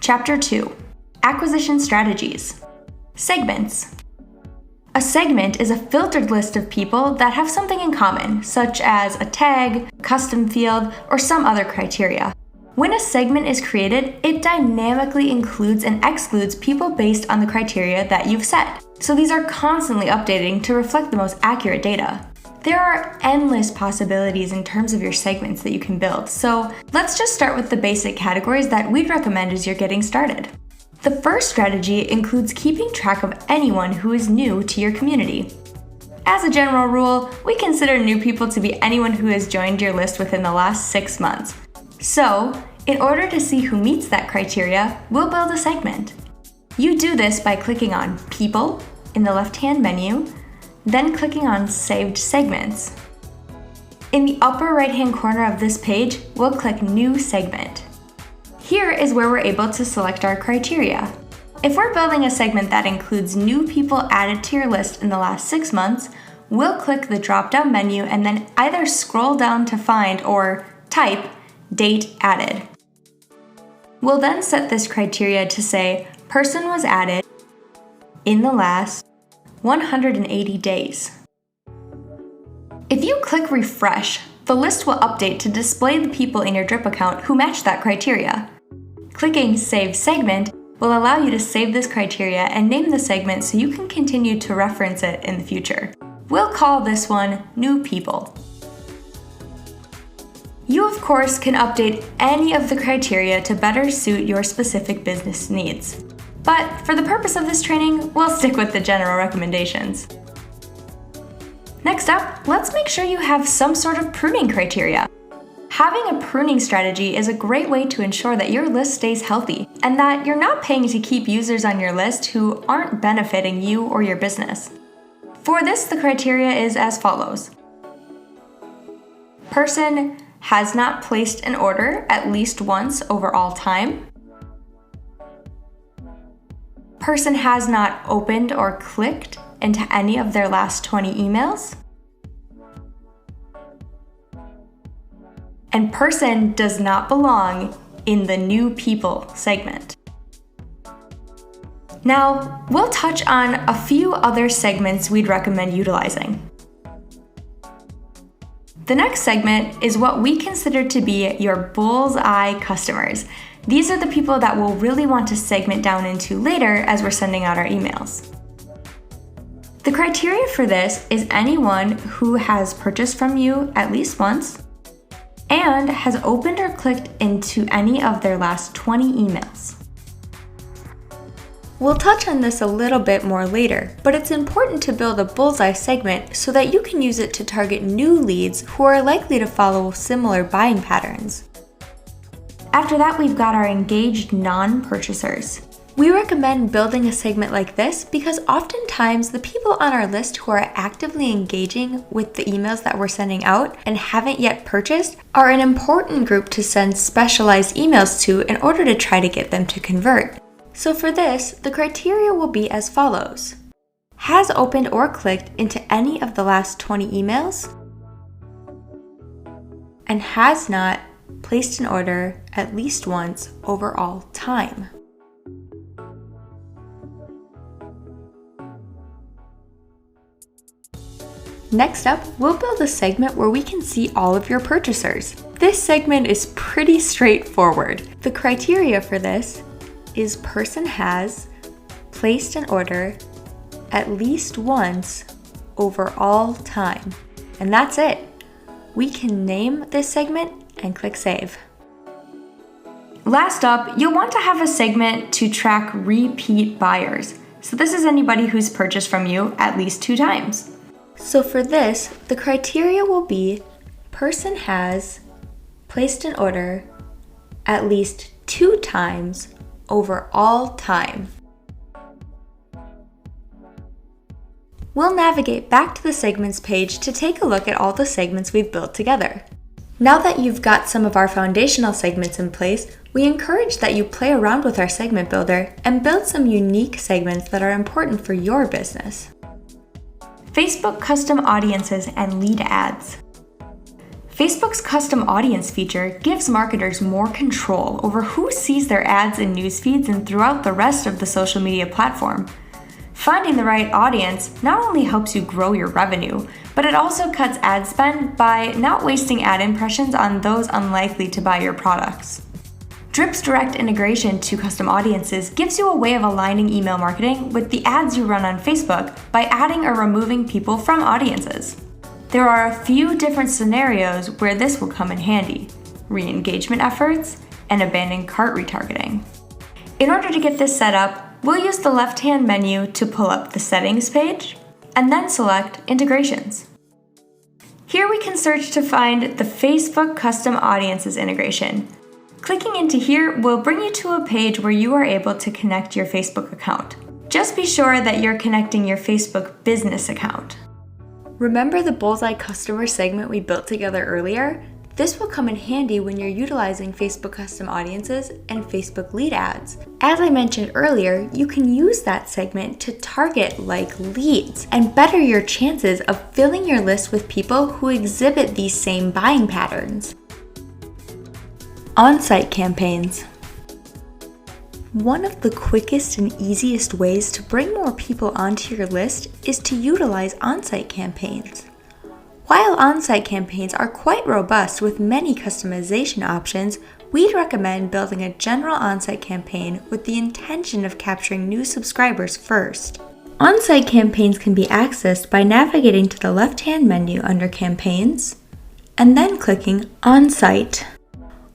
Chapter 2. Acquisition Strategies. Segments. A segment is a filtered list of people that have something in common, such as a tag, custom field, or some other criteria. When a segment is created, it dynamically includes and excludes people based on the criteria that you've set. So these are constantly updating to reflect the most accurate data. There are endless possibilities in terms of your segments that you can build, so let's just start with the basic categories that we'd recommend as you're getting started. The first strategy includes keeping track of anyone who is new to your community. As a general rule, we consider new people to be anyone who has joined your list within the last 6 months. So, in order to see who meets that criteria, we'll build a segment. You do this by clicking on People in the left-hand menu, then clicking on Saved Segments. In the upper right-hand corner of this page, we'll click New Segment. Here is where we're able to select our criteria. If we're building a segment that includes new people added to your list in the last 6 months, we'll click the drop-down menu and then either scroll down to find or type Date Added. We'll then set this criteria to say person was added in the last 180 days. If you click refresh, the list will update to display the people in your Drip account who match that criteria. Clicking Save Segment will allow you to save this criteria and name the segment so you can continue to reference it in the future. We'll call this one New People. You, of course, can update any of the criteria to better suit your specific business needs. But for the purpose of this training, we'll stick with the general recommendations. Next up, let's make sure you have some sort of pruning criteria. Having a pruning strategy is a great way to ensure that your list stays healthy and that you're not paying to keep users on your list who aren't benefiting you or your business. For this, the criteria is as follows. Person has not placed an order at least once over all time. Person has not opened or clicked into any of their last 20 emails. And person does not belong in the New People segment. Now, we'll touch on a few other segments we'd recommend utilizing. The next segment is what we consider to be your bullseye customers. These are the people that we'll really want to segment down into later as we're sending out our emails. The criteria for this is anyone who has purchased from you at least once and has opened or clicked into any of their last 20 emails. We'll touch on this a little bit more later, but it's important to build a bullseye segment so that you can use it to target new leads who are likely to follow similar buying patterns. After that, we've got our engaged non-purchasers. We recommend building a segment like this because oftentimes the people on our list who are actively engaging with the emails that we're sending out and haven't yet purchased are an important group to send specialized emails to in order to try to get them to convert. So for this, the criteria will be as follows. Has opened or clicked into any of the last 20 emails and has not placed an order at least once over all time. Next up, we'll build a segment where we can see all of your purchasers. This segment is pretty straightforward. The criteria for this is person has placed an order at least once over all time. And that's it. We can name this segment and click Save. Last up, you'll want to have a segment to track repeat buyers. So this is anybody who's purchased from you at least 2 times. So for this, the criteria will be person has placed an order at least 2 times over all time. We'll navigate back to the segments page to take a look at all the segments we've built together. Now that you've got some of our foundational segments in place, we encourage that you play around with our segment builder and build some unique segments that are important for your business. Facebook custom audiences and lead ads. Facebook's custom audience feature gives marketers more control over who sees their ads in news feeds and throughout the rest of the social media platform. Finding the right audience not only helps you grow your revenue, but it also cuts ad spend by not wasting ad impressions on those unlikely to buy your products. Drip's direct integration to custom audiences gives you a way of aligning email marketing with the ads you run on Facebook by adding or removing people from audiences. There are a few different scenarios where this will come in handy: re-engagement efforts and abandoned cart retargeting. In order to get this set up, we'll use the left-hand menu to pull up the Settings page and then select Integrations. Here we can search to find the Facebook Custom Audiences integration. Clicking into here will bring you to a page where you are able to connect your Facebook account. Just be sure that you're connecting your Facebook business account. Remember the bullseye customer segment we built together earlier? This will come in handy when you're utilizing Facebook custom audiences and Facebook lead ads. As I mentioned earlier, you can use that segment to target like leads and better your chances of filling your list with people who exhibit these same buying patterns. On-site campaigns. One of the quickest and easiest ways to bring more people onto your list is to utilize on-site campaigns. While on-site campaigns are quite robust with many customization options, we'd recommend building a general on-site campaign with the intention of capturing new subscribers first. On-site campaigns can be accessed by navigating to the left-hand menu under Campaigns and then clicking On-Site.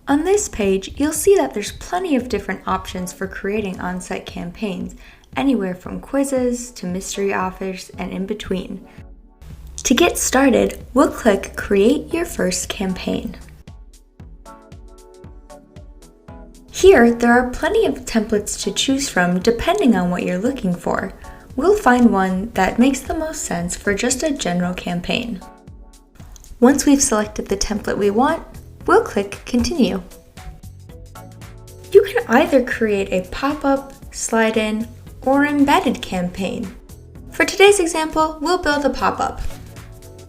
On this page, you'll see that there's plenty of different options for creating on-site campaigns, anywhere from quizzes to mystery offers and in between. To get started, we'll click Create Your First Campaign. Here, there are plenty of templates to choose from depending on what you're looking for. We'll find one that makes the most sense for just a general campaign. Once we've selected the template we want, we'll click Continue. You can either create a pop-up, slide-in, or embedded campaign. For today's example, we'll build a pop-up,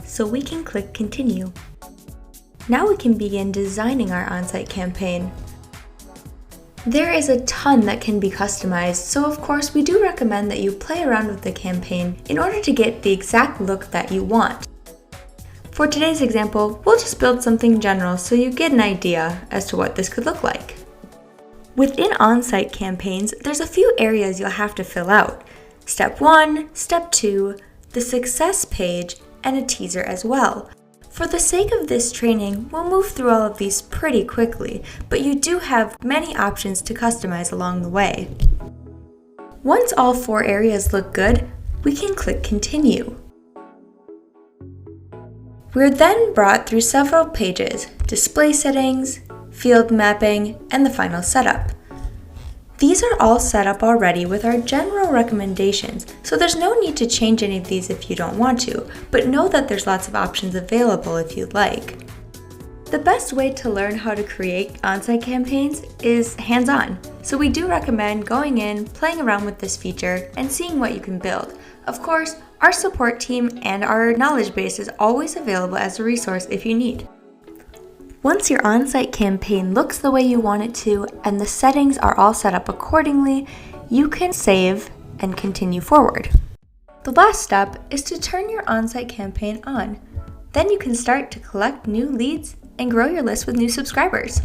so we can click Continue. Now we can begin designing our on-site campaign. There is a ton that can be customized, so of course we do recommend that you play around with the campaign in order to get the exact look that you want. For today's example, we'll just build something general so you get an idea as to what this could look like. Within on-site campaigns, there's a few areas you'll have to fill out. Step 1, Step 2, the success page, and a teaser as well. For the sake of this training, we'll move through all of these pretty quickly, but you do have many options to customize along the way. Once all 4 areas look good, we can click Continue. We're then brought through several pages: display settings, field mapping, and the final setup. These are all set up already with our general recommendations, so there's no need to change any of these if you don't want to, but know that there's lots of options available if you'd like. The best way to learn how to create on-site campaigns is hands-on, so we do recommend going in, playing around with this feature, and seeing what you can build. Of course, our support team and our knowledge base is always available as a resource if you need. Once your on-site campaign looks the way you want it to and the settings are all set up accordingly, you can save and continue forward. The last step is to turn your on-site campaign on. Then you can start to collect new leads and grow your list with new subscribers.